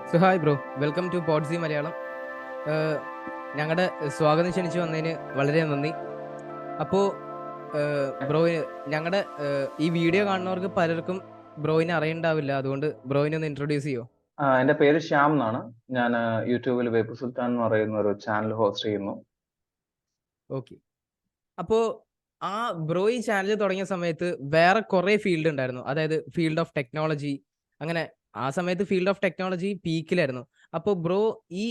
So hi bro, welcome to പോഡ്സി മലയാളം. ഞങ്ങളുടെ സ്വാഗതം ക്ഷണിച്ചു വന്നതിന് വളരെ നന്ദി. അപ്പോൾ ബ്രോ, ഞങ്ങളുടെ ഈ വീഡിയോ കാണുന്നവർക്ക് പലർക്കും ബ്രോയിനെ അറിയണ്ടാവില്ല. അതുകൊണ്ട് ബ്രോയിനെ ഒന്ന് ഇൻട്രൊഡ്യൂസ് ചെയ്യോ? എന്റെ പേര് ശ്യാം എന്നാണ്. ഞാൻ യൂട്യൂബിൽ വേപ്പു സുൽത്താൻ എന്ന് പറയുന്ന ഒരു ചാനൽ ഹോസ്റ്റ് ചെയ്യുന്നു. ഓക്കെ. അപ്പോൾ ആ ബ്രോ ഈ ചാനൽ തുടങ്ങിയ സമയത്ത് വേറെ കുറേ ഫീൽഡ് ഉണ്ടായിരുന്നു. അതായത് ഫീൽഡ് ഓഫ് ടെക്നോളജി. അങ്ങനെ ആ സമയത്ത് ഫീൽഡ് ഓഫ് ടെക്നോളജി പീക്കിലായിരുന്നു. അപ്പോൾ ബ്രോ ഈ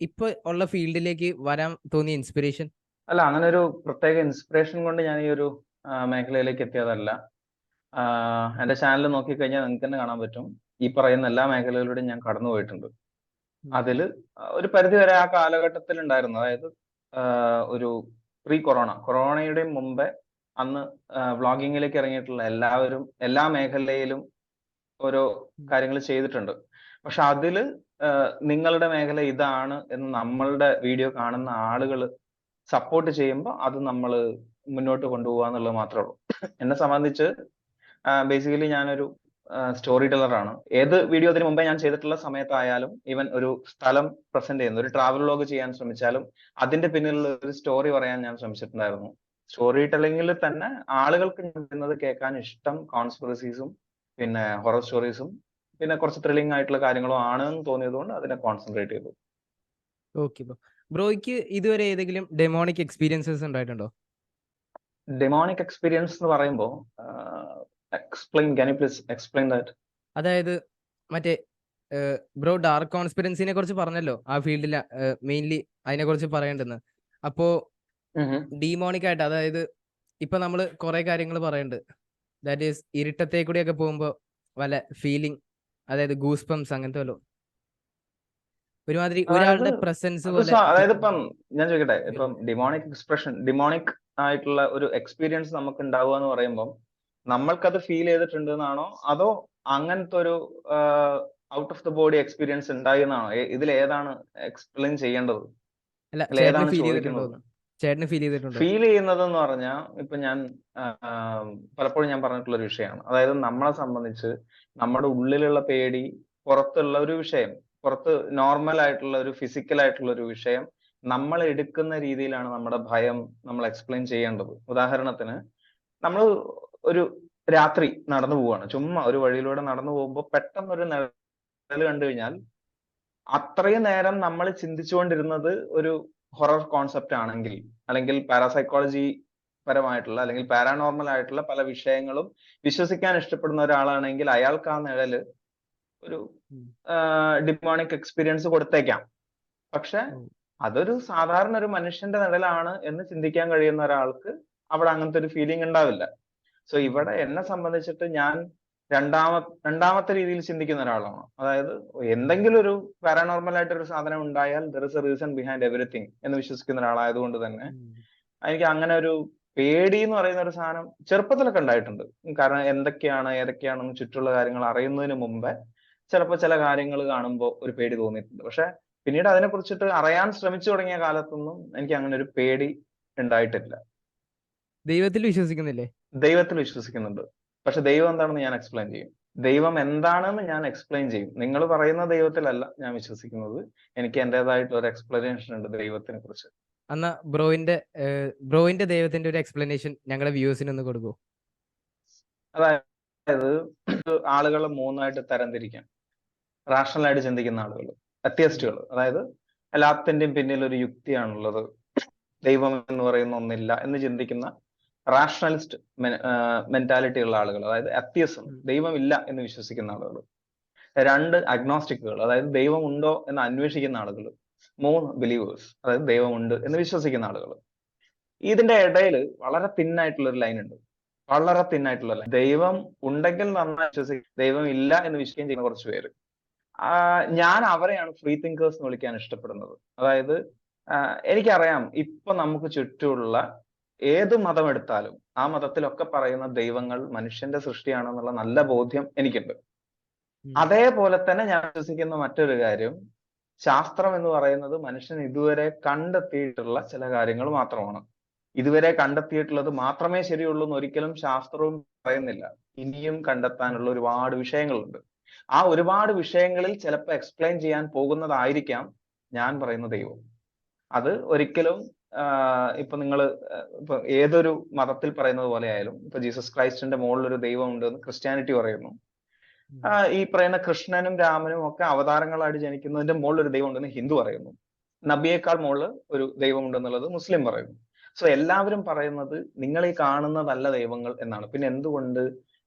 ഇപ്പൊ ഉള്ള ഫീൽഡിലേക്ക് വരാൻ തോന്നിയ ഇൻസ്പിറേഷൻ? അല്ല, അങ്ങനെ ഒരു പ്രത്യേക ഇൻസ്പിറേഷൻ കൊണ്ട് ഞാൻ ഈ ഒരു മേഖലയിലേക്ക് എത്തിയതല്ല. എന്റെ ചാനൽ നോക്കിക്കഴിഞ്ഞാൽ നിങ്ങൾക്ക് തന്നെ കാണാൻ പറ്റും. ഈ പറയുന്ന എല്ലാ മേഖലകളിലൂടെയും ഞാൻ കടന്നു പോയിട്ടുണ്ട്. അതില് ഒരു പരിധി വരെ ആ കാലഘട്ടത്തിൽ ഉണ്ടായിരുന്നു. അതായത് ഒരു പ്രീ കൊറോണയുടെ മുമ്പേ അന്ന് വ്ളോഗിങ്ങിലേക്ക് ഇറങ്ങിയിട്ടുള്ള എല്ലാവരും എല്ലാ മേഖലയിലും ഓരോ കാര്യങ്ങൾ ചെയ്തിട്ടുണ്ട്. പക്ഷെ അതില് നിങ്ങളുടെ മേഖല ഇതാണ് എന്ന് നമ്മളുടെ വീഡിയോ കാണുന്ന ആളുകൾ സപ്പോർട്ട് ചെയ്യുമ്പോൾ അത് നമ്മൾ മുന്നോട്ട് കൊണ്ടുപോകുക എന്നുള്ളത് മാത്രമേ ഉള്ളൂ. എന്നെ സംബന്ധിച്ച് ബേസിക്കലി ഞാനൊരു സ്റ്റോറി ടെലറാണ്. ഏത് വീഡിയോ അതിന് മുമ്പേ ഞാൻ ചെയ്തിട്ടുള്ള സമയത്തായാലും, ഈവൻ ഒരു സ്ഥലം പ്രസന്റ് ചെയ്യുന്ന ഒരു ട്രാവൽ വ്ലോഗ് ചെയ്യാൻ ശ്രമിച്ചാലും അതിന്റെ പിന്നിലുള്ള ഒരു സ്റ്റോറി പറയാൻ ഞാൻ ശ്രമിച്ചിട്ടുണ്ടായിരുന്നു. സ്റ്റോറി ടെല്ലിങ്ങിൽ തന്നെ ആളുകൾക്ക് പറയുന്നത് കേൾക്കാൻ ഇഷ്ടം കോൺസ്പിറസീസും പിന്നെ ഹൊറർ സ്റ്റോറീസും പിന്നെ കുറച്ച് ത്രില്ലിംഗ് ആയിട്ടുള്ള കാര്യങ്ങളും ആണെന്ന് തോന്നിയതുകൊണ്ട് അതിനെ കോൺസെൻട്രേറ്റ് ചെയ്തു. Okay bro. ബ്രോയ്ക്ക് ഇതുവരെ ഏതെങ്കിലും ഡെമോണിക് എക്സ്പീരിയൻസസ് ഉണ്ടായിട്ടുണ്ടോ? ഡെമോണിക് എക്സ്പീരിയൻസ് എന്ന് പറയുമ്പോൾ എക്സ്പ്ലെയിൻ ദാറ്റ്. അതായത് മറ്റേ ബ്രോ ഡാർക്ക് കോൺസ്പിറൻസിനെ കുറിച്ച് പറഞ്ഞല്ലോ, ആ ഫീൽഡിൽ മെയിൻലി അതിനെ കുറിച്ച് പറയേണ്ടെന്ന്. അപ്പോ ഡീമോണിക് ആയിട്ട്, അതായത് ഇപ്പൊ നമ്മള് കുറെ കാര്യങ്ങൾ പറയുന്നുണ്ട്. ദാറ്റ് ഈസ് ഇരുട്ടത്തെ കൂടിയൊക്കെ പോകുമ്പോ വല്ല ഫീലിംഗ്, അതായത് ഗൂസ് പംസ് അങ്ങനത്തെ വല്ലോ, ഒരുമാതിരി അതായത് ഒരാളുടെ പ്രസൻസ് പോലെ അതായത് ഇപ്പം ഞാൻ ചോദിക്കട്ടെ, ഇപ്പം ഡിമോണിക് ആയിട്ടുള്ള ഒരു എക്സ്പീരിയൻസ് നമുക്ക് ഉണ്ടാവുക എന്ന് പറയുമ്പോൾ നമ്മൾക്കത് ഫീൽ ചെയ്തിട്ടുണ്ട് എന്നാണോ, അതോ അങ്ങനത്തെ ഒരു out of the body experience ഉണ്ടായി എന്നാണോ? ഇതിൽ ഏതാണ് എക്സ്പ്ലെയിൻ ചെയ്യേണ്ടത്? അല്ല, ഇതിൽ ചേട്ടന് ഏതാണ് ഫീൽ ചെയ്തിട്ടുണ്ടോ? ചോദിക്കുന്നത്? ചേട്ടന് ഫീൽ ചെയ്തിട്ടുണ്ടോ? ഫീൽ ചെയ്യുന്നത് എന്ന് പറഞ്ഞാൽ ഇപ്പൊ ഞാൻ പലപ്പോഴും ഞാൻ പറഞ്ഞിട്ടുള്ള ഒരു വിഷയമാണ്. അതായത് നമ്മളെ സംബന്ധിച്ച് നമ്മുടെ ഉള്ളിലുള്ള പേടി പുറത്തുള്ള ഒരു വിഷയം, പുറത്ത് നോർമൽ ആയിട്ടുള്ള ഒരു ഫിസിക്കൽ ആയിട്ടുള്ള ഒരു വിഷയം നമ്മൾ എടുക്കുന്ന രീതിയിലാണ് നമ്മുടെ ഭയം നമ്മൾ എക്സ്പ്ലെയിൻ ചെയ്യേണ്ടത്. ഉദാഹരണത്തിന്, നമ്മൾ ഒരു രാത്രി നടന്നു പോവാണ്, ചുമ്മാ ഒരു വഴിയിലൂടെ നടന്നു പോകുമ്പോൾ പെട്ടെന്ന് ഒരു നിഴൽ കണ്ടു കഴിഞ്ഞാൽ അത്രയും നേരം നമ്മൾ ചിന്തിച്ചുകൊണ്ടിരുന്നത് ഒരു ഹൊറർ കോൺസെപ്റ്റ് ആണെങ്കിൽ, അല്ലെങ്കിൽ പാരാസൈക്കോളജി പരമായിട്ടുള്ള അല്ലെങ്കിൽ പാരാനോർമൽ ആയിട്ടുള്ള പല വിഷയങ്ങളും വിശ്വസിക്കാൻ ഇഷ്ടപ്പെടുന്ന ഒരാളാണെങ്കിൽ അയാൾക്ക് ആ നിഴല് ഒരു ഡിമോണിക് എക്സ്പീരിയൻസ് കൊടുത്തേക്കാം. പക്ഷെ അതൊരു സാധാരണ ഒരു മനുഷ്യന്റെ നിഴലാണ് എന്ന് ചിന്തിക്കാൻ കഴിയുന്ന ഒരാൾക്ക് അവിടെ അങ്ങനത്തെ ഒരു ഫീലിംഗ് ഉണ്ടാവില്ല. സോ ഇവിടെ എന്നെ സംബന്ധിച്ചിട്ട് ഞാൻ രണ്ടാമത്തെ രീതിയിൽ ചിന്തിക്കുന്ന ഒരാളാണ്. അതായത് എന്തെങ്കിലും ഒരു പാരാനോർമൽ ആയിട്ട് ഒരു സാധനം ഉണ്ടായാൽ there is A reason behind everything എന്ന് വിശ്വസിക്കുന്ന ഒരാളായതുകൊണ്ട് തന്നെ എനിക്ക് അങ്ങനെ ഒരു പേടി എന്ന് പറയുന്ന ഒരു സാധനം ചെറുപ്പത്തിലൊക്കെ ഉണ്ടായിട്ടുണ്ട്. കാരണം ഏതൊക്കെയാണെന്ന് ചുറ്റുള്ള കാര്യങ്ങൾ അറിയുന്നതിന് മുമ്പേ ചിലപ്പോൾ ചില കാര്യങ്ങൾ കാണുമ്പോൾ ഒരു പേടി തോന്നിയിട്ടുണ്ട്. പക്ഷെ പിന്നീട് അതിനെ കുറിച്ചിട്ട് അറിയാൻ ശ്രമിച്ചു തുടങ്ങിയ കാലത്തൊന്നും എനിക്ക് അങ്ങനെ ഒരു പേടി ഉണ്ടായിട്ടില്ല. ദൈവത്തിൽ വിശ്വസിക്കുന്നില്ലേ? ദൈവത്തിൽ വിശ്വസിക്കുന്നുണ്ട്. പക്ഷെ ദൈവം എന്താണെന്ന് ഞാൻ എക്സ്പ്ലെയിൻ ചെയ്യും. ദൈവം എന്താണെന്ന് ഞാൻ എക്സ്പ്ലെയിൻ ചെയ്യും. നിങ്ങൾ പറയുന്ന ദൈവത്തിലല്ല ഞാൻ വിശ്വസിക്കുന്നത്. എനിക്ക് എന്റേതായിട്ടുള്ള ഒരു എക്സ്പ്ലനേഷൻ ഉണ്ട് ദൈവത്തിനെ കുറിച്ച്. എന്നാ ബ്രോയിന്റെ ദൈവത്തിന്റെ ഒരു എക്സ്പ്ലനേഷൻ ഞങ്ങളുടെ വ്യൂസിന് ഒന്ന് കൊടുക്കൂ. അതായത് ആളുകൾ മൂന്നായിട്ട് തരംതിരിക്കാം. റാഷണൽ ആയിട്ട് ചിന്തിക്കുന്ന ആളുകൾ, അത്യസ്റ്റുകൾ. അതായത് എല്ലാത്തിന്റെയും പിന്നിൽ ഒരു യുക്തിയാണുള്ളത്, ദൈവം എന്ന് പറയുന്ന ഒന്നില്ല എന്ന് ചിന്തിക്കുന്ന റാഷണലിസ്റ്റ് മെന്റാലിറ്റി ഉള്ള ആളുകൾ, അതായത് അത്യസം, ദൈവമില്ല എന്ന് വിശ്വസിക്കുന്ന ആളുകൾ. രണ്ട്, അഗ്നോസ്റ്റിക്കുകൾ, അതായത് ദൈവം ഉണ്ടോ എന്ന് അന്വേഷിക്കുന്ന ആളുകൾ. മൂന്ന്, ബിലീവേഴ്സ്, അതായത് ദൈവമുണ്ട് എന്ന് വിശ്വസിക്കുന്ന ആളുകൾ. ഇതിന്റെ ഇടയിൽ വളരെ തിന്നായിട്ടുള്ള ഒരു ലൈൻ ഉണ്ട്. വളരെ തിന്നായിട്ടുള്ള ലൈൻ. ദൈവം ഉണ്ടെങ്കിൽ നന്നായി വിശ്വസിക്കും, ദൈവം ഇല്ല എന്ന് വിശ്വസിക്കുകയും ചെയ്യുന്ന കുറച്ച് പേര്. ഞാൻ അവരെയാണ് ഫ്രീ തിങ്കേഴ്സ് എന്ന് വിളിക്കാൻ ഇഷ്ടപ്പെടുന്നത്. അതായത് എനിക്കറിയാം ഇപ്പൊ നമുക്ക് ചുറ്റുമുള്ള ഏത് മതം എടുത്താലും ആ മതത്തിലൊക്കെ പറയുന്ന ദൈവങ്ങൾ മനുഷ്യന്റെ സൃഷ്ടിയാണെന്നുള്ള നല്ല ബോധ്യം എനിക്കുണ്ട്. അതേപോലെ തന്നെ ഞാൻ വിശ്വസിക്കുന്ന മറ്റൊരു കാര്യം, ശാസ്ത്രം എന്ന് പറയുന്നത് മനുഷ്യൻ ഇതുവരെ കണ്ടെത്തിയിട്ടുള്ള ചില കാര്യങ്ങൾ മാത്രമാണ്. ഇതുവരെ കണ്ടെത്തിയിട്ടുള്ളത് മാത്രമേ ശരിയുള്ളൂ എന്ന് ഒരിക്കലും ശാസ്ത്രവും പറയുന്നില്ല. ഇനിയും കണ്ടെത്താനുള്ള ഒരുപാട് വിഷയങ്ങളുണ്ട്. ആ ഒരുപാട് വിഷയങ്ങളിൽ ചിലപ്പോൾ എക്സ്പ്ലെയിൻ ചെയ്യാൻ പോകുന്നതായിരിക്കാം ഞാൻ പറയുന്ന ദൈവം. അത് ഒരിക്കലും ഇപ്പൊ നിങ്ങൾ ഇപ്പൊ ഏതൊരു മതത്തിൽ പറയുന്നത് പോലെ ആയാലും, ഇപ്പൊ ജീസസ് ക്രൈസ്റ്റിന്റെ മുകളിൽ ഒരു ദൈവം ഉണ്ട് എന്ന് ക്രിസ്ത്യാനിറ്റി പറയുന്നു. ഈ പറയുന്ന കൃഷ്ണനും രാമനും ഒക്കെ അവതാരങ്ങളായിട്ട് ജനിക്കുന്നതിന്റെ മുകളിൽ ഒരു ദൈവം ഉണ്ടെന്ന് ഹിന്ദു പറയുന്നു. നബിയേക്കാൾ മുകളിൽ ഒരു ദൈവം ഉണ്ടെന്നുള്ളത് മുസ്ലിം പറയുന്നു. സോ എല്ലാവരും പറയുന്നത് നിങ്ങൾ ഈ കാണുന്നതല്ല ദൈവങ്ങൾ എന്നാണ്. പിന്നെ എന്തുകൊണ്ട്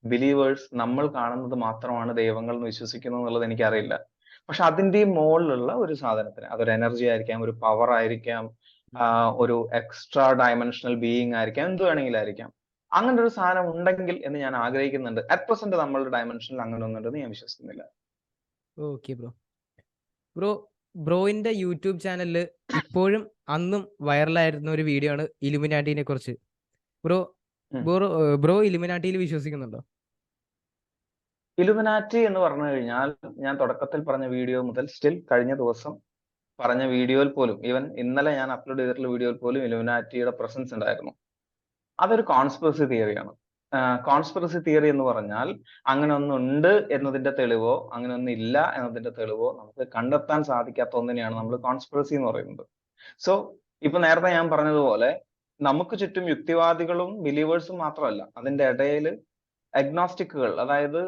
ബിലീവേഴ്സ് നമ്മൾ കാണുന്നത് മാത്രമാണ് ദൈവങ്ങൾ എന്ന് വിശ്വസിക്കുന്നു എന്നുള്ളത് എനിക്കറിയില്ല. പക്ഷെ അതിന്റെയും മുകളിലുള്ള ഒരു സാധനത്തിന്, അതൊരു എനർജി ആയിരിക്കാം, ഒരു പവർ ആയിരിക്കാം, ഒരു എക്സ്ട്രാ ഡയമെൻഷണൽ ബീയിങ് ആയിരിക്കാം, എന്ത് വേണമെങ്കിലും ആയിരിക്കാം. അങ്ങനെ ഒരു സാധനം ഉണ്ടെങ്കിൽ എന്ന് ഞാൻ ആഗ്രഹിക്കുന്നുണ്ട്. അറ്റ് പ്രസന്റ് നമ്മളുടെ ഡയമെൻഷനിൽ അങ്ങനെ ഒന്നുണ്ടെന്ന് ഞാൻ വിശ്വസിക്കുന്നില്ല. ഓക്കെ ബ്രോ ബ്രോയിന്റെ യൂട്യൂബ് ചാനലിൽ ഇപ്പോഴും അന്നും വൈറലായിരുന്ന ഒരു വീഡിയോ ആണ് ഇലുമിനാറ്റിനെ കുറിച്ച്. ബ്രോ ഇലുമിനാറ്റിയിൽ വിശ്വസിക്കുന്നുണ്ടോ? ഇലുമിനാറ്റി എന്ന് പറഞ്ഞു കഴിഞ്ഞാൽ ഞാൻ തുടക്കത്തിൽ പറഞ്ഞ വീഡിയോ മുതൽ സ്റ്റിൽ കഴിഞ്ഞ ദിവസം പറഞ്ഞ വീഡിയോയിൽ പോലും, ഈവൻ ഇന്നലെ ഞാൻ അപ്ലോഡ് ചെയ്തിട്ടുള്ള വീഡിയോയിൽ പോലും ഇലുമിനാറ്റിയുടെ പ്രസൻസ് ഉണ്ടായിരുന്നു. അതൊരു കോൺസ്പിറസി തിയറിയാണ്. കോൺസ്പിറസി തിയറി എന്ന് പറഞ്ഞാൽ അങ്ങനെ ഒന്നുണ്ട് എന്നതിന്റെ തെളിവോ അങ്ങനെ ഒന്നും ഇല്ല എന്നതിന്റെ തെളിവോ നമുക്ക് കണ്ടെത്താൻ സാധിക്കാത്ത ഒന്നിനെയാണ് നമ്മൾ കോൺസ്പിറസി എന്ന് പറയുന്നത്. സോ ഇപ്പൊ നേരത്തെ ഞാൻ പറഞ്ഞതുപോലെ നമുക്ക് ചുറ്റും യുക്തിവാദികളും ബിലീവേഴ്സും മാത്രമല്ല, അതിന്റെ ഇടയിൽ അഗ്നോസ്റ്റിക്കുകൾ, അതായത്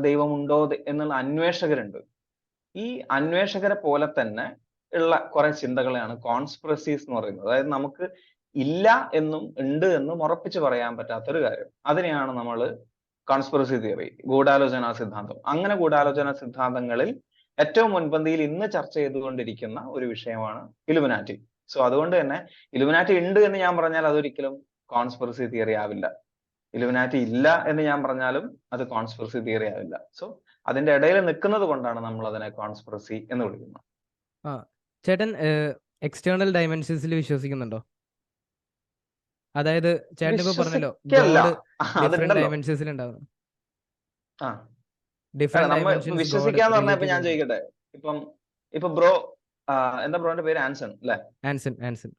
ദൈവമുണ്ടോ എന്നുള്ള അന്വേഷകരുണ്ട്. ഈ അന്വേഷകരെ പോലെ തന്നെ ഉള്ള കുറെ ചിന്തകളെയാണ് കോൺസ്പിറസീസ് എന്ന് പറയുന്നത്. അതായത് നമുക്ക് ഇല്ല എന്നും ഉണ്ട് എന്നും ഉറപ്പിച്ച് പറയാൻ പറ്റാത്തൊരു കാര്യം, അതിനെയാണ് നമ്മൾ കോൺസ്പിറസി തിയറി, ഗൂഢാലോചന സിദ്ധാന്തം. അങ്ങനെ ഗൂഢാലോചന സിദ്ധാന്തങ്ങളിൽ ഏറ്റവും മുൻപന്തിയിൽ ഇന്ന് ചർച്ച ചെയ്തുകൊണ്ടിരിക്കുന്ന ഒരു വിഷയമാണ് ഇലുമിനാറ്റി. സോ അതുകൊണ്ട് തന്നെ ഇലുമിനാറ്റി ഉണ്ട് എന്ന് ഞാൻ പറഞ്ഞാൽ അതൊരിക്കലും കോൺസ്പിറസി തിയറി ആവില്ല. ഇലുമിനാറ്റി ഇല്ല എന്ന് ഞാൻ പറഞ്ഞാലും അത് കോൺസ്പിറസി തിയറി ആവില്ല. സോ അതിന്റെ ഇടയിൽ നിൽക്കുന്നത് കൊണ്ടാണ് നമ്മൾ അതിനെ കോൺസ്പിറസി എന്ന് വിളിക്കുന്നത്. ചേട്ടൻ എക്സ്റ്റേണൽ ഡയമെൻഷൻസിൽ വിശ്വസിക്കുന്നുണ്ടോ? അതായത് ചേട്ടൻ ഇപ്പൊ പറഞ്ഞല്ലോ ഡിഫറെന്റ് ഡയമെൻഷൻസിൽ ഉണ്ടാവുന്നു. വിശ്വസിക്കാന്ന് പറഞ്ഞപ്പോ ഞാൻ ചോദിക്കട്ടെ, ഇപ്പൊ ബ്രോ എന്താ ബ്രോന്റെ പേര്? ആൻസൺ അല്ലെ? ആൻസൺ.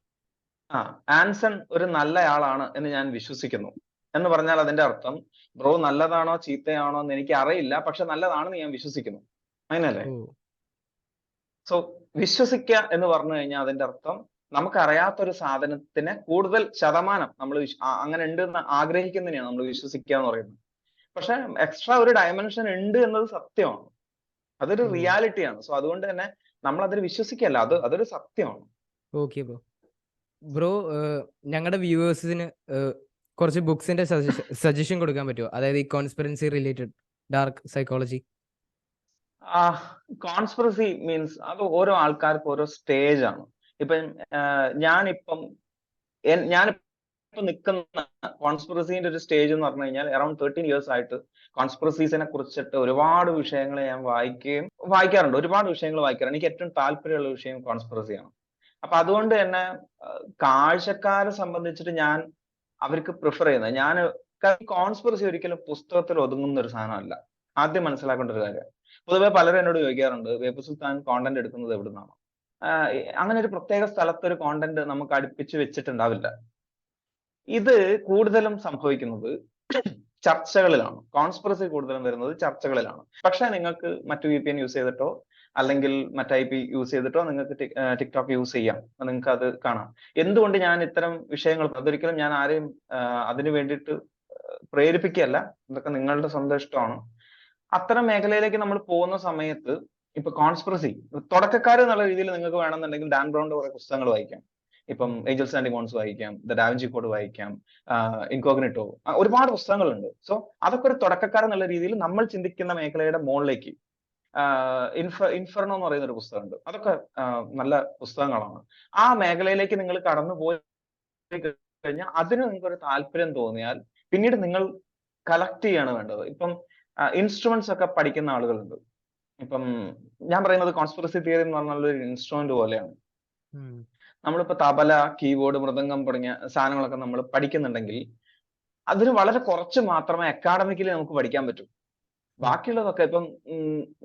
ആൻസൺ ഒരു നല്ലയാളാണ് എന്ന് ഞാൻ വിശ്വസിക്കുന്നു എന്ന് പറഞ്ഞാൽ അതിന്റെ അർത്ഥം ബ്രോ നല്ലതാണോ ചീത്തയാണോ എന്ന് എനിക്ക് അറിയില്ല, പക്ഷെ നല്ലതാണെന്ന് ഞാൻ വിശ്വസിക്കുന്നു, അങ്ങനല്ലേ? സോ വിശ്വസിക്കുക എന്ന് പറഞ്ഞു കഴിഞ്ഞാൽ അതിന്റെ അർത്ഥം നമുക്കറിയാത്തൊരു സാധനത്തിനെ കൂടുതൽ ശതമാനം നമ്മൾ അങ്ങനെ ഉണ്ട് എന്ന് ആഗ്രഹിക്കുന്നതിനെയാണ് നമ്മൾ വിശ്വസിക്കുക എന്ന് പറയുന്നത്. പക്ഷെ എക്സ്ട്രാ ഒരു ഡയമെൻഷൻ ഉണ്ട് എന്നത് സത്യമാണ്, അതൊരു റിയാലിറ്റിയാണ്. സോ അതുകൊണ്ട് തന്നെ നമ്മൾ അതിൽ വിശ്വസിക്കല്ല, അതൊരു സത്യമാണ്. ഓക്കെ ബ്രോ ഞങ്ങളുടെ വ്യൂവേഴ്സിന് കുറച്ച് ബുക്സിന്റെ സജഷൻ കൊടുക്കാൻ പറ്റുമോ? അതായത് ഈ conspiracy related, dark psychology. Conspiracy means അത് ഓരോ ആൾക്കാർക്ക് ഓരോ സ്റ്റേജ് ആണ്. ഇപ്പം ഞാനിപ്പോ നിൽക്കുന്ന കോൺസ്പിറസിന്റെ ഒരു സ്റ്റേജ് എന്ന് പറഞ്ഞു കഴിഞ്ഞാൽ അറൌണ്ട് 13 years ആയിട്ട് കോൺസ്പിറസീസിനെ കുറിച്ചിട്ട് ഒരുപാട് വിഷയങ്ങൾ ഞാൻ വായിക്കാറുണ്ട്, ഒരുപാട് വിഷയങ്ങൾ വായിക്കാറുണ്ട്. എനിക്ക് ഏറ്റവും താല്പര്യമുള്ള വിഷയം കോൺസ്പിറസിയാണ്. അപ്പൊ അതുകൊണ്ട് തന്നെ കാഴ്ചക്കാരെ സംബന്ധിച്ചിട്ട് ഞാൻ അവർക്ക് പ്രിഫർ ചെയ്യുന്നത്, ഞാൻ കോൺസ്പിറസി ഒരിക്കലും പുസ്തകത്തിൽ ഒതുങ്ങുന്ന ഒരു സാധനമല്ല. ആദ്യം മനസ്സിലാക്കേണ്ട ഒരു കാര്യം. പൊതുവെ പലരും എന്നോട് ചോദിക്കാറുണ്ട്, വേപ്പു സുൽത്താൻ കോണ്ടന്റ് എടുക്കുന്നത് എവിടുന്നാണ്? അങ്ങനെ ഒരു പ്രത്യേക സ്ഥലത്ത് ഒരു കോണ്ടന്റ് നമുക്ക് അടുപ്പിച്ച് വെച്ചിട്ടുണ്ടാവില്ല. ഇത് കൂടുതലും സംഭവിക്കുന്നത് ചർച്ചകളിലാണ്. കോൺസ്പിറസി കൂടുതലും വരുന്നത് ചർച്ചകളിലാണ്. പക്ഷെ നിങ്ങൾക്ക് മറ്റു VPN യൂസ് ചെയ്തിട്ടോ അല്ലെങ്കിൽ മറ്റ് IP യൂസ് ചെയ്തിട്ടോ നിങ്ങൾക്ക് ടിക്ടോക്ക് യൂസ് ചെയ്യാം, നിങ്ങൾക്ക് അത് കാണാം. എന്തുകൊണ്ട് ഞാൻ ഇത്തരം വിഷയങ്ങൾ, അതൊരിക്കലും ഞാൻ ആരെയും അതിനു വേണ്ടിയിട്ട് പ്രേരിപ്പിക്കുകയല്ല, ഇതൊക്കെ നിങ്ങളുടെ സ്വന്തം ഇഷ്ടമാണ്. അത്തരം മേഖലയിലേക്ക് നമ്മൾ പോകുന്ന സമയത്ത് ഇപ്പൊ കോൺസ്പിറസി തുടക്കക്കാർ എന്നുള്ള രീതിയിൽ നിങ്ങൾക്ക് വേണമെന്നുണ്ടെങ്കിൽ ഡാൻ ബ്രൗണിന്റെ കുറെ പുസ്തകങ്ങൾ വായിക്കാം. ഇപ്പം ഏഞ്ചൽസ് ആൻഡ് ഡിമോൺസ് വായിക്കാം, ദ ഡാവിഞ്ചി കോഡ് വായിക്കാം, ഇൻകോഗ്നിറ്റോ, ഒരുപാട് പുസ്തകങ്ങളുണ്ട്. സോ അതൊക്കെ ഒരു തുടക്കക്കാരൻ എന്നുള്ള രീതിയിൽ നമ്മൾ ചിന്തിക്കുന്ന മേഖലയുടെ മുകളിലേക്ക് ഇൻഫെർണോ എന്ന് പറയുന്ന ഒരു പുസ്തകമുണ്ട്. അതൊക്കെ നല്ല പുസ്തകങ്ങളാണ്. ആ മേഖലയിലേക്ക് നിങ്ങൾ കടന്നു പോയി കഴിഞ്ഞാൽ അതിന് നിങ്ങൾക്ക് ഒരു താല്പര്യം തോന്നിയാൽ പിന്നീട് നിങ്ങൾ കളക്ട് ചെയ്യാണ് വേണ്ടത്. ഇപ്പം ഇൻസ്ട്രുമെന്റ്സ് ഒക്കെ പഠിക്കുന്ന ആളുകളുണ്ട്. ഇപ്പം ഞാൻ പറയുന്നത് കോൺസ്പിറസി തിയറി എന്ന് പറഞ്ഞാൽ ഒരു ഇൻസ്ട്രുമെന്റ് പോലെയാണ്. നമ്മളിപ്പോ തബല, കീബോർഡ്, മൃദംഗം തുടങ്ങിയ സാധനങ്ങളൊക്കെ നമ്മൾ പഠിക്കുന്നുണ്ടെങ്കിൽ അതിന് വളരെ കുറച്ച് മാത്രമേ അക്കാഡമിക്കലി നമുക്ക് പഠിക്കാൻ പറ്റൂ. ബാക്കിയുള്ളതൊക്കെ ഇപ്പം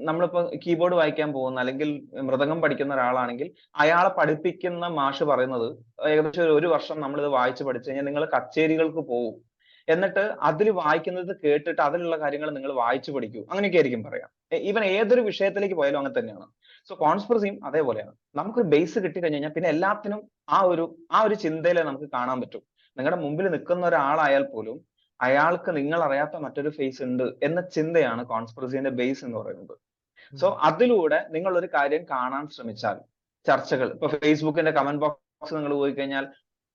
നമ്മളിപ്പോ കീബോർഡ് വായിക്കാൻ പോകുന്ന അല്ലെങ്കിൽ മൃദംഗം പഠിക്കുന്ന ഒരാളാണെങ്കിൽ അയാളെ പഠിപ്പിക്കുന്ന മാഷ് പറയുന്നത് ഏകദേശം 1 വർഷം നമ്മളിത് വായിച്ച് പഠിച്ചു കഴിഞ്ഞാൽ നിങ്ങൾ കച്ചേരികൾക്ക് പോകും, എന്നിട്ട് അതിൽ വായിക്കുന്നത് കേട്ടിട്ട് അതിലുള്ള കാര്യങ്ങൾ നിങ്ങൾ വായിച്ചു പഠിക്കൂ, അങ്ങനെയൊക്കെ ആയിരിക്കും പറയാം. ഈവൻ ഏതൊരു വിഷയത്തിലേക്ക് പോയാലും അങ്ങനെ തന്നെയാണ്. സോ കോൺസ്പിറസിയും അതേപോലെയാണ്. നമുക്കൊരു ബേസ് കിട്ടിക്കഴിഞ്ഞാൽ പിന്നെ എല്ലാത്തിനും ആ ഒരു ചിന്തയിലെ നമുക്ക് കാണാൻ പറ്റും. നിങ്ങളുടെ മുമ്പിൽ നിൽക്കുന്ന ഒരാളായാൽ പോലും അയാൾക്ക് നിങ്ങൾ അറിയാത്ത മറ്റൊരു ഫേസ് ഉണ്ട് എന്ന ചിന്തയാണ് കോൺസ്പിറസിന്റെ ബേസ് എന്ന് പറയുന്നത്. സോ അതിലൂടെ നിങ്ങൾ ഒരു കാര്യം കാണാൻ ശ്രമിച്ചാൽ, ചർച്ചകൾ ഇപ്പൊ ഫേസ്ബുക്കിന്റെ കമന്റ് ബോക്സ് നിങ്ങൾ പോയി കഴിഞ്ഞാൽ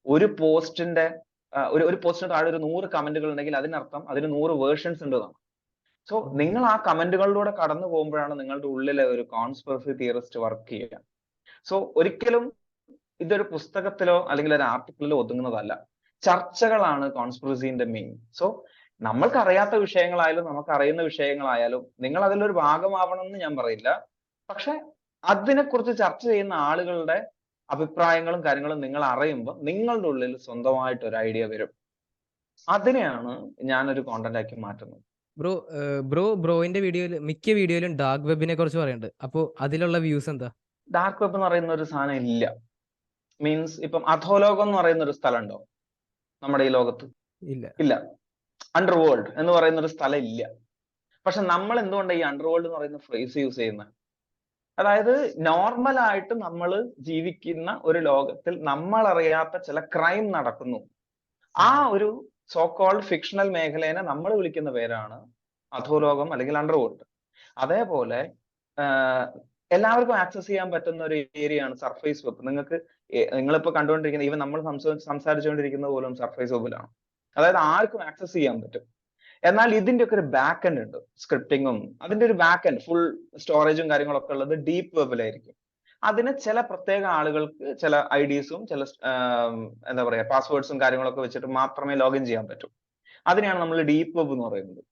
ഒരു പോസ്റ്റിന്റെ ഒരു പോസ്റ്റിന് താഴെ ഒരു 100 കമന്റുകൾ ഉണ്ടെങ്കിൽ അതിനർത്ഥം അതിന് 100 വേർഷൻസ് ഉണ്ട് എന്നാണ്. സോ നിങ്ങൾ ആ കമന്റുകളിലൂടെ കടന്നു പോകുമ്പോഴാണ് നിങ്ങളുടെ ഉള്ളിലെ ഒരു കോൺസ്പിറസി തിയറിസ്റ്റ് വർക്ക് ചെയ്യുക. സോ ഒരിക്കലും ഇതൊരു പുസ്തകത്തിലോ അല്ലെങ്കിൽ ഒരു ആർട്ടിക്കിളിലോ ഒതുങ്ങുന്നതല്ല. ചർച്ചകളാണ് കോൺസ്പിറസിന്റെ മെയിൻ. സോ നമ്മൾക്ക് അറിയാത്ത വിഷയങ്ങളായാലും നമുക്ക് അറിയുന്ന വിഷയങ്ങളായാലും നിങ്ങൾ അതിലൊരു ഭാഗമാവണം എന്ന് ഞാൻ പറയില്ല. പക്ഷെ അതിനെക്കുറിച്ച് ചർച്ച ചെയ്യുന്ന ആളുകളുടെ അഭിപ്രായങ്ങളും കാര്യങ്ങളും നിങ്ങൾ അറിയുമ്പോൾ നിങ്ങളുടെ ഉള്ളിൽ സ്വന്തമായിട്ട് ഒരു ഐഡിയ വരും. അതിനെയാണ് ഞാനൊരു കോണ്ടന്റ് ആക്കി മാറ്റുന്നത്. ബ്രോയിന്റെ മിക്ക വീഡിയോയിലും ഡാർക്ക് വെബിനെ കുറിച്ച് പറയുന്നുണ്ട്. അപ്പോ അതിലുള്ള വ്യൂസ് എന്താ? ഡാർക്ക് വെബ് എന്ന് പറയുന്ന ഒരു സാധനം ഇല്ല. മീൻസ് ഇപ്പം അധോലോകം എന്ന് പറയുന്ന ഒരു സ്ഥലം ഉണ്ടോ നമ്മുടെ ഈ ലോകത്ത്? ഇല്ല. അണ്ടർ വേൾഡ് എന്ന് പറയുന്ന ഒരു സ്ഥലം ഇല്ല. പക്ഷെ നമ്മൾ എന്തുകൊണ്ട് ഈ അണ്ടർ വേൾഡ് എന്ന് പറയുന്ന ഫ്രേസ് യൂസ് ചെയ്യുന്നത്? അതായത് നോർമൽ ആയിട്ട് നമ്മൾ ജീവിക്കുന്ന ഒരു ലോകത്തിൽ നമ്മൾ അറിയാത്ത ചില ക്രൈം നടക്കുന്നു. ആ ഒരു സോ കോൾഡ് ഫിക്ഷണൽ മേഖലയെ നമ്മൾ വിളിക്കുന്ന പേരാണ് അധോലോകം അല്ലെങ്കിൽ അണ്ടർ വേൾഡ്. അതേപോലെ എല്ലാവർക്കും ആക്സസ് ചെയ്യാൻ പറ്റുന്ന ഒരു ഏരിയയാണ് സർഫേസ് വെബ്. നിങ്ങളിപ്പോ കണ്ടുകൊണ്ടിരിക്കുന്ന ഈവൻ നമ്മൾ സംസാരിച്ചുകൊണ്ടിരിക്കുന്നത് പോലും സർഫേസ് വെബിലാണ്. അതായത് ആർക്കും ആക്സസ് ചെയ്യാൻ പറ്റും. എന്നാൽ ഇതിന്റെ ഒക്കെ ഒരു ബാക്ക് എൻഡ് ഉണ്ട്, സ്ക്രിപ്റ്റിങ്ങും അതിന്റെ ഒരു ബാക്ക് എൻഡ് ഫുൾ സ്റ്റോറേജും കാര്യങ്ങളൊക്കെ ഉള്ളത് ഡീപ്പ് വെബിലായിരിക്കും. അതിന് ചില പ്രത്യേക ആളുകൾക്ക് ചില ഐഡീസും ചില എന്താ പറയാ പാസ്വേഡ്സും കാര്യങ്ങളൊക്കെ വെച്ചിട്ട് മാത്രമേ ലോഗിൻ ചെയ്യാൻ പറ്റൂ. അതിനെയാണ് നമ്മൾ ഡീപ്പ് വെബ് എന്ന് പറയുന്നത്.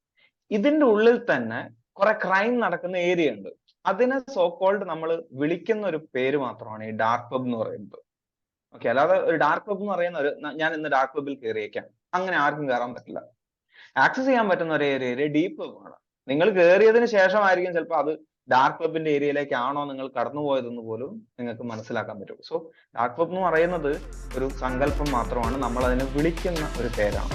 ഇതിന്റെ ഉള്ളിൽ തന്നെ കുറെ ക്രൈം നടക്കുന്ന ഏരിയ ഉണ്ട്. അതിനെ സോ കോൾഡ് നമ്മൾ വിളിക്കുന്ന ഒരു പേര് മാത്രമാണ് ഈ ഡാർക്ക് വെബ് എന്ന് പറയുന്നത്. ഓക്കെ, അല്ലാതെ ഒരു ഡാർക്ക് വെബ് എന്ന് പറയുന്ന ഞാൻ ഇന്ന് ഡാർക്ക് വെബിൽ കയറിയേക്കാം അങ്ങനെ ആർക്കും കയറാൻ പറ്റില്ല. ആക്സസ് ചെയ്യാൻ പറ്റുന്ന ഒരു ഏരിയ ഡീപ്പ് വെബ് ആണ്. നിങ്ങൾ കയറിയതിന് ശേഷമായിരിക്കും ചിലപ്പോൾ അത് ഡാർക്ക് വെബിന്റെ ഏരിയയിലേക്കാണോ നിങ്ങൾ കടന്നുപോയതെന്ന് പോലും നിങ്ങൾക്ക് മനസ്സിലാക്കാൻ പറ്റും. സോ ഡാർക്ക് വെബ് എന്ന് പറയുന്നത് ഒരു സങ്കല്പം മാത്രമാണ്, നമ്മൾ അതിനെ വിളിക്കുന്ന ഒരു പേരാണ്.